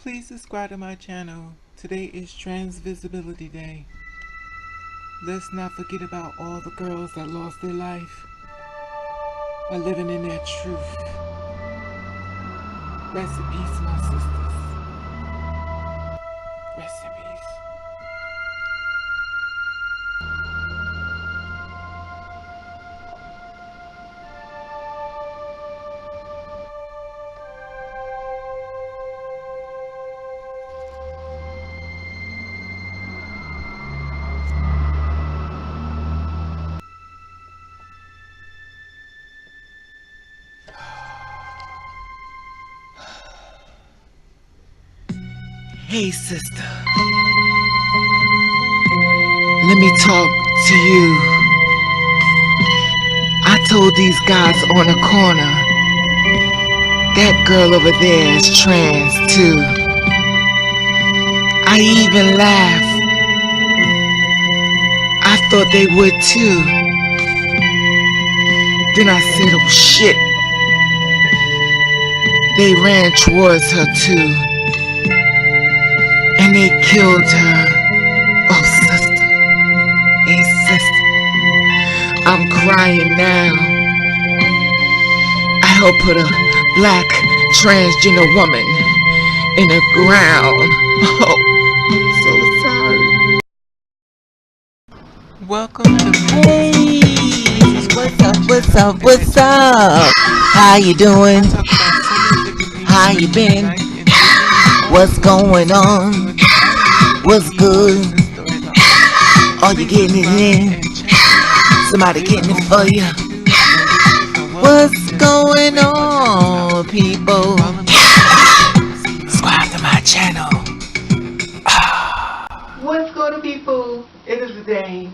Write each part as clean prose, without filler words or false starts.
Please subscribe to my channel. Today is Trans Visibility Day. Let's not forget about all the girls that lost their life by living in their truth. Rest in peace, my sisters. Rest in peace. Hey, sister. Let me talk to you. I told these guys on the corner, that girl over there is trans too. I even laughed. I thought they would too. Then I said, oh shit. They ran towards her too. And they killed her. Oh, sister. Hey, sister. I'm crying now. I helped put a black transgender woman in the ground. Oh, I'm so sorry. Welcome to Hey, what's up? How you doing? How you been? What's going on? What's good? Are you getting it in? Somebody getting it for you? What's going on, people? Subscribe to my channel. What's going on, people? It is a day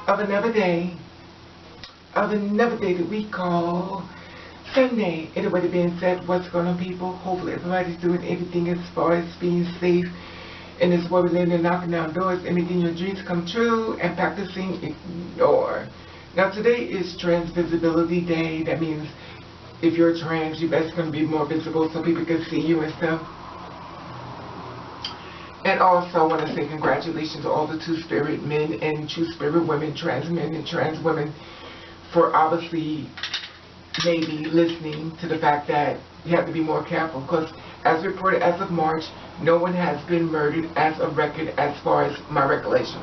of another day that we call Sunday. Anyway, being said, what's going on, people? Hopefully everybody's doing everything as far as being safe in this world we live in, knocking down doors, and making your dreams come true, and practicing ignore. Now, today is Trans Visibility Day. That means if you're trans, you're best going to be more visible so people can see you and stuff. And also, I want to say congratulations to all the two-spirit men and two-spirit women, trans men and trans women, for obviously maybe listening to the fact that you have to be more careful. Because as reported as of March, no one has been murdered as of record as far as my recollection.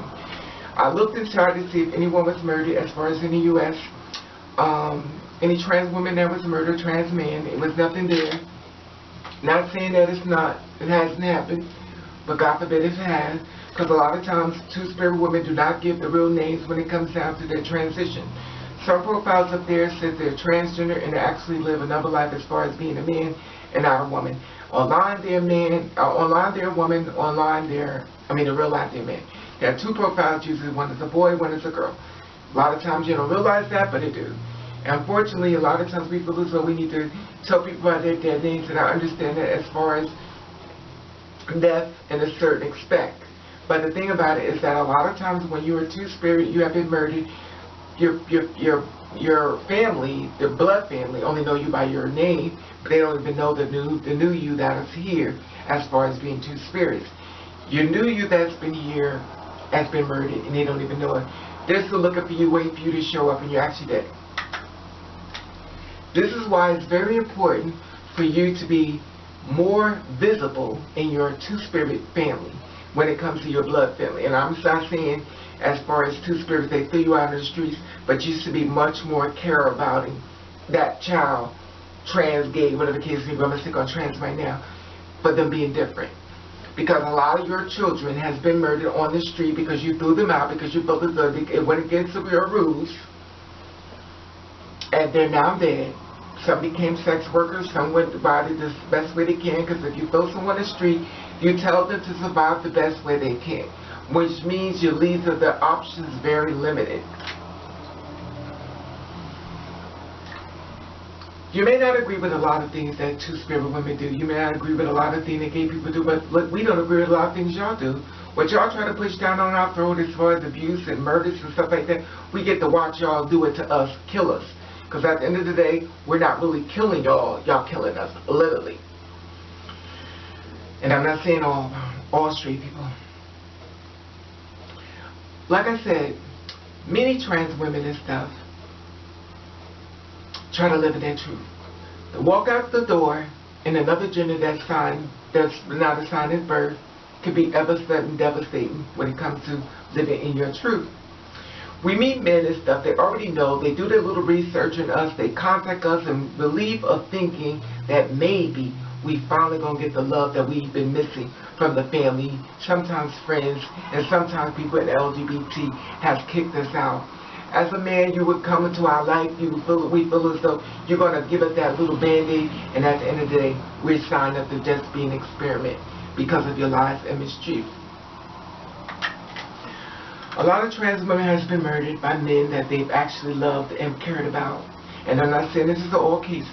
I looked and tried to see if anyone was murdered as far as in the U.S. Any trans woman that was murdered, trans man, it was nothing there. Not saying that it hasn't happened. But God forbid if it has, because a lot of times two-spirit women do not give the real names when it comes down to their transition. Some profiles up there says they're transgender and they actually live another life as far as being a man and not a woman. Online they're man, online they're a woman, online they're, in real life they're man. There are two profiles usually, one is a boy, one is a girl. A lot of times you don't realize that, but they do. And unfortunately, a lot of times we feel as though we need to tell people about their dead names, and I understand that as far as death in a certain respect. But the thing about it is that a lot of times when you're a two-spirit, you have been murdered, your family, the blood family, only know you by your name, but they don't even know the new you that is here as far as being two spirits. Your new you that's been here has been murdered and they don't even know it. They're still looking for you, waiting for you to show up, and you're actually dead. This is why it's very important for you to be more visible in your two-spirit family when it comes to your blood family. And I'm not saying as far as two-spirits, they threw you out in the streets, but you should be much more care about that child, trans, gay, whatever the case may be. I'm going to stick on trans right now, but them being different. Because a lot of your children has been murdered on the street because you threw them out, because you felt as though it went against your rules, and they're now dead. Some became sex workers, some went about it the best way they can, because if you throw someone on the street, you tell them to survive the best way they can, which means you leave the options very limited. You may not agree with a lot of things that two-spirit women do. You may not agree with a lot of things that gay people do, but look, we don't agree with a lot of things y'all do. What y'all try to push down on our throat as far as abuse and murders and stuff like that, we get to watch y'all do it to us, kill us. Because at the end of the day, we're not really killing y'all, y'all killing us, literally. And I'm not saying all straight people. Like I said, many trans women and stuff try to live in their truth. To walk out the door in another gender that's not assigned at birth could be ever sudden devastating when it comes to living in your truth. We meet men and stuff, they already know, they do their little research on us, they contact us and believe of thinking that maybe we finally gonna get the love that we've been missing from the family, sometimes friends, and sometimes people in LGBT has kicked us out. As a man, you would come into our life, we feel as though you're going to give us that little band-aid, and at the end of the day, we're signed up to just be an experiment because of your lies and mischief. A lot of trans women has been murdered by men that they've actually loved and cared about. And I'm not saying this is all cases,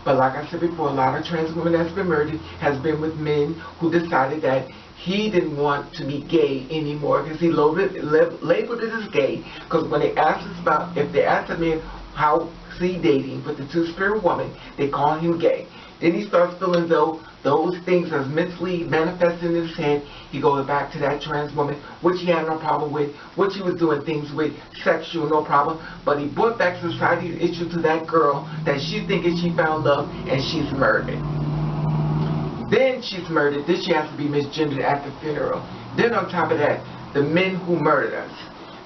but like I said before, a lot of trans women that's been murdered has been with men who decided that he didn't want to be gay anymore because he labeled it as gay. Because when they asked us about, if they asked a man how he dating with the two-spirit woman, they call him gay. Then he starts feeling though those things are mentally manifesting in his head. He goes back to that trans woman, which he had no problem with, which he was doing things with, sexual, no problem. But he brought back society's issue to that girl that she thinking she found love, and she's murdered. Then she's murdered. Then she has to be misgendered at the funeral. Then on top of that, the men who murdered us,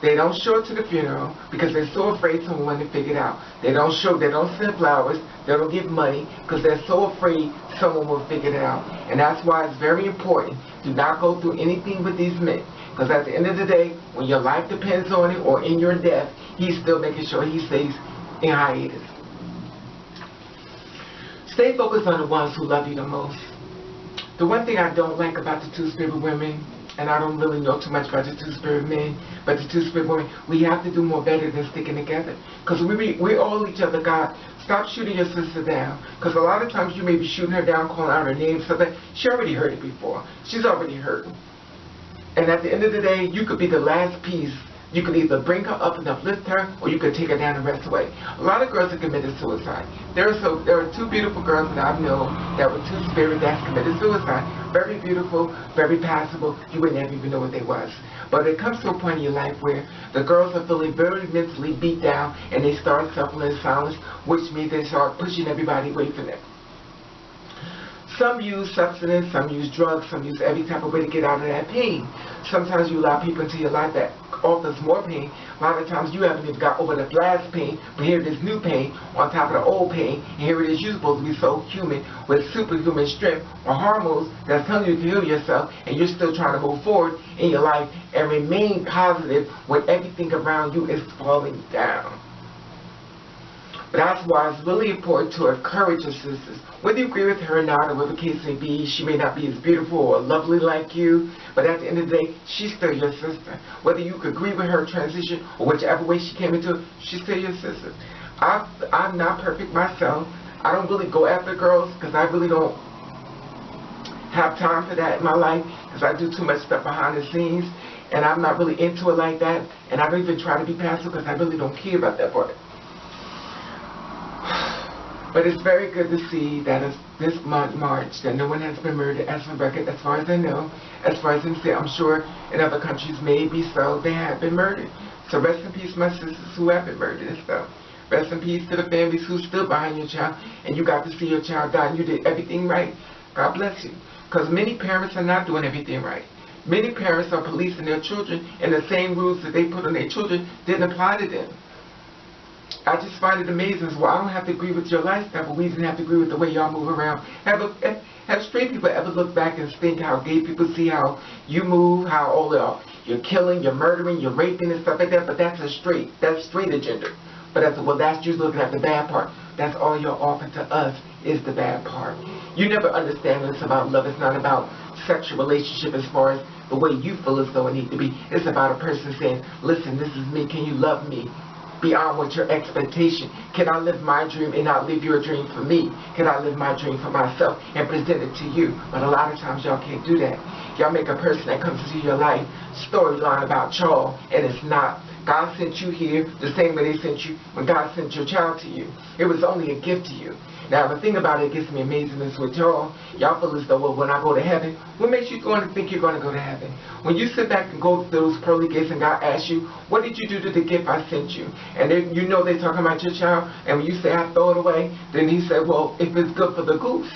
they don't show up to the funeral because they're so afraid someone will figure it out. They don't send flowers, they don't give money because they're so afraid someone will figure it out. And that's why it's very important to not go through anything with these men. Because at the end of the day, when your life depends on it or in your death, he's still making sure he stays in hiatus. Stay focused on the ones who love you the most. The one thing I don't like about the two-spirit women, and I don't really know too much about the two-spirit men, but the two-spirit women, we have to do more better than sticking together. Because we all each other, God, stop shooting your sister down. Because a lot of times you may be shooting her down, calling out her name, so that she already heard it before. She's already heard it. And at the end of the day, you could be the last piece. You could either bring her up and uplift her, or you could take her down and rest away. A lot of girls have committed suicide. There are two beautiful girls that I've known that were two-spirit that's committed suicide. Very beautiful, very passable. You would never even know what they was. But it comes to a point in your life where the girls are feeling very mentally beat down, and they start suffering in silence, which means they start pushing everybody away from them. Some use substance, some use drugs, some use every type of way to get out of that pain. Sometimes you allow people into your life that offers more pain. A lot of times you haven't even got over the last pain, but here it is new pain on top of the old pain, and here it is you're supposed to be so human with superhuman strength or hormones that's telling you to heal yourself, and you're still trying to move forward in your life and remain positive when everything around you is falling down. But that's why it's really important to encourage your sisters. Whether you agree with her or not, or whatever the case may be, she may not be as beautiful or lovely like you, but at the end of the day, she's still your sister. Whether you could agree with her transition or whichever way she came into it, she's still your sister. I'm not perfect myself. I don't really go after girls because I really don't have time for that in my life because I do too much stuff behind the scenes, and I'm not really into it like that, and I don't even try to be passive because I really don't care about that part. But it's very good to see that this month, March, that no one has been murdered as a record, as far as I know. As far as I'm sure in other countries maybe so, they have been murdered. So rest in peace, my sisters who have been murdered and stuff. Rest in peace to the families who stood behind your child, and you got to see your child die, and you did everything right. God bless you. Because many parents are not doing everything right. Many parents are policing their children, and the same rules that they put on their children didn't apply to them. I just find it amazing. Well, I don't have to agree with your lifestyle, but we didn't have to agree with the way y'all move around. Have straight people ever look back and think how gay people see how you move, how you're killing, you're murdering, you're raping and stuff like that? But that's straight agenda. But that's just looking at the bad part. That's all you're offering to us is the bad part. You never understand it's about love. It's not about sexual relationship as far as the way you feel as though it needs to be. It's about a person saying, listen, this is me. Can you love me beyond what your expectation? Can I live my dream and not live your dream for me? Can I live my dream for myself and present it to you? But a lot of times y'all can't do that. Y'all make a person that comes into your life storyline about y'all, and it's not. God sent you here the same way they sent you when God sent your child to you. It was only a gift to you. Now, the thing about it gets me amazing is with y'all feel as though, well, when I go to heaven, what makes you going to think you're going to go to heaven? When you sit back and go through those pearly gates and God asks you, what did you do to the gift I sent you? And then you know they're talking about your child, and when you say, I throw it away, then he said, well, if it's good for the goose,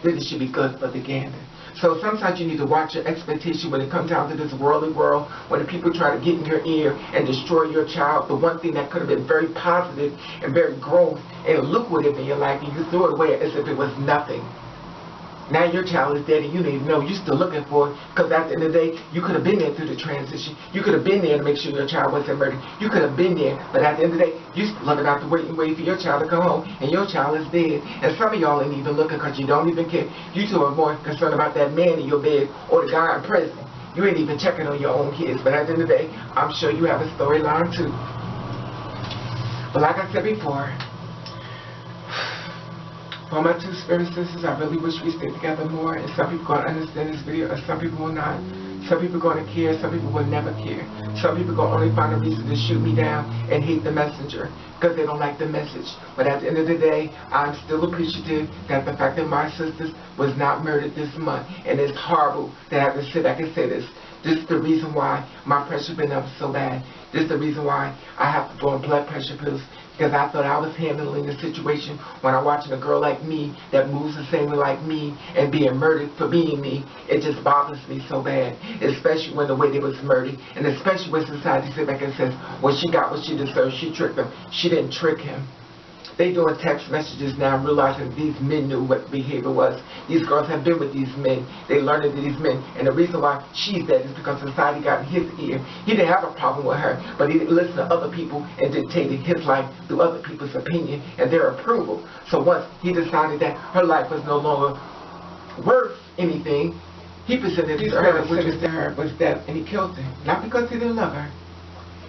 then it should be good for the gander. So sometimes you need to watch your expectation when it comes down to this worldly world, when the people try to get in your ear and destroy your child, the one thing that could have been very positive and very growth and lucrative in your life, and you throw it away as if it was nothing. Now your child is dead and you don't even know. You're still looking for it, because at the end of the day, you could have been there through the transition. You could have been there to make sure your child wasn't murdered. You could have been there, but at the end of the day, you still looking out to wait for your child to come home, and your child is dead. And some of y'all ain't even looking because you don't even care. You two are more concerned about that man in your bed or the guy in prison. You ain't even checking on your own kids. But at the end of the day, I'm sure you have a storyline too. But like I said before, for my two spirit sisters, I really wish we stayed together more. And some people going to understand this video, and some people will not. Some people are going to care, some people will never care. Some people are going to only find a reason to shoot me down and hate the messenger because they don't like the message. But at the end of the day, I'm still appreciative that the fact that my sisters was not murdered this month. And it's horrible that I have to sit back and say this. This is the reason why my pressure been up so bad. This is the reason why I have to go on blood pressure pills. Because I thought I was handling the situation when I'm watching a girl like me that moves the same way like me and being murdered for being me. It just bothers me so bad, especially when the way they was murdered, and especially when society sits back and says, well, she got what she deserved, she tricked him. She didn't trick him. They doing text messages now, realizing these men knew what behavior was. These girls have been with these men. They learned that these men. And the reason why she's dead is because society got in his ear. He didn't have a problem with her, but he listened to other people and dictated his life through other people's opinion and their approval. So once he decided that her life was no longer worth anything, he presented to her, which was to her, was death, and he killed her. Not because he didn't love her.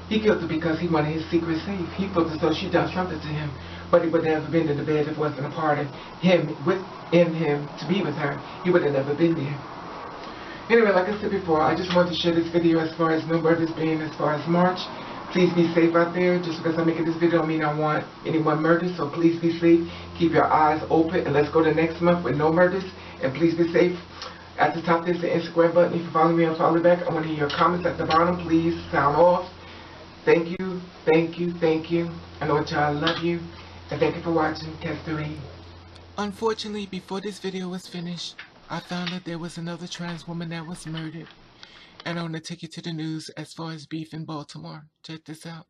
He killed her because he wanted his secret safe. He felt as though she done something to him. But he would have never been in the bed if it wasn't a part of him, within him, to be with her. He would have never been there. Anyway, like I said before, I just wanted to share this video as far as no murders being as far as March. Please be safe out there. Just because I'm making this video don't mean I want anyone murdered. So please be safe. Keep your eyes open. And let's go to next month with no murders. And please be safe. At the top, there's the Instagram button. You can follow me and follow back. I want to hear your comments at the bottom. Please sound off. Thank you. Thank you. Thank you. I know y'all love you. And thank you for watching. Catch the rain. Unfortunately, before this video was finished, I found that there was another trans woman that was murdered. And I want to take you to the news as far as beef in Baltimore. Check this out.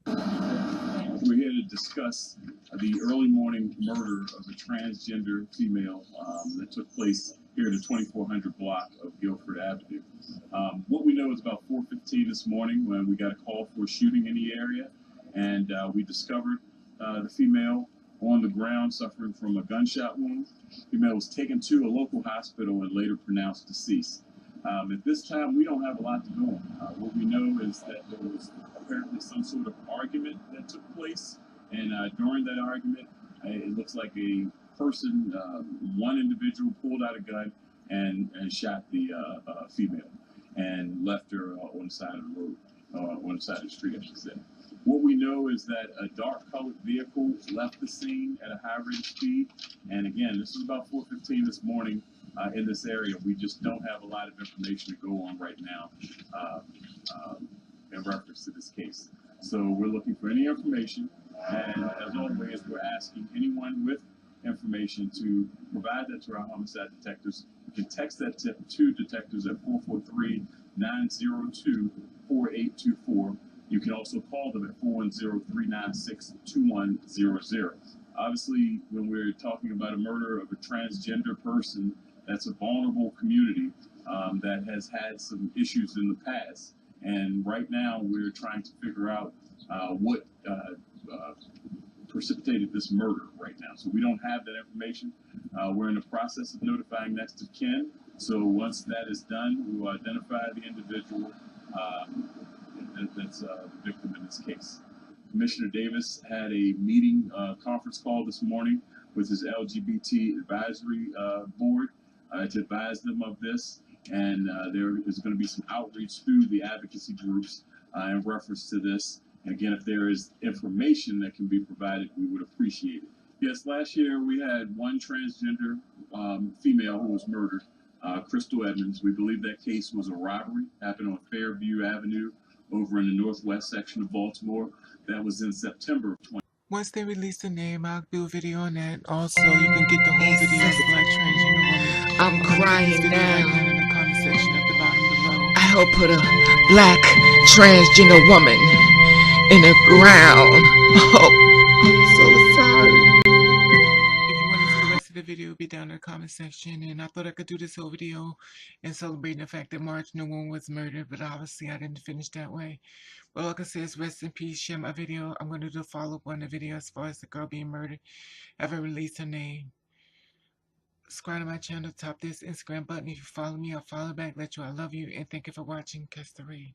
We're here to discuss the early morning murder of a transgender female that took place here in the 2400 block of Guilford Avenue. What we know is about 4:15 this morning when we got a call for a shooting in the area, and we discovered the female on the ground suffering from a gunshot wound. The female was taken to a local hospital and later pronounced deceased. At this time, we don't have a lot to go on. What we know is that there was apparently some sort of argument that took place, and during that argument, it looks like a person, one individual pulled out a gun and shot the female and left her on the side of the road, on the side of the street, I should say. What we know is that a dark-colored vehicle left the scene at a high rate of speed, and again, this is about 4:15 this morning in this area. We just don't have a lot of information to go on right now in reference to this case. So we're looking for any information, and as always, we're asking anyone with information to provide that to our homicide detectives. You can text that to detectives at 443-902-4824. You can also call them at 410-396-2100. Obviously, when we're talking about a murder of a transgender person, that's a vulnerable community that has had some issues in the past. And right now, we're trying to figure out what precipitated this murder right now. So we don't have that information. We're in the process of notifying next of kin. So once that is done, we will identify the individual that's the victim in this case. Commissioner Davis had a meeting, conference call this morning with his LGBT advisory board to advise them of this. And there is going to be some outreach through the advocacy groups in reference to this. Again, if there is information that can be provided, we would appreciate it. Yes, last year we had one transgender female who was murdered, Crystal Edmonds. We believe that case was a robbery, happened on Fairview Avenue over in the northwest section of Baltimore. That was in September of 20. Once they release the name, I'll do a video on that. Also, you can get the whole video of the Black transgender woman. I'm crying Right now. down in the comment section at the bottom below. I hope put a black transgender woman in the ground. Oh, I'm so sorry. If you want to see the rest of the video, it'll be down in the comment section. And I thought I could do this whole video and celebrating the fact that March no one was murdered, but obviously I didn't finish that way. But like I said, rest in peace, share my video. I'm going to do a follow-up on the video as far as the girl being murdered. I haven't released her name. Subscribe to my channel, tap this Instagram button. If you follow me, I'll follow back, let you know I love you, and thank you for watching. Catch the rain.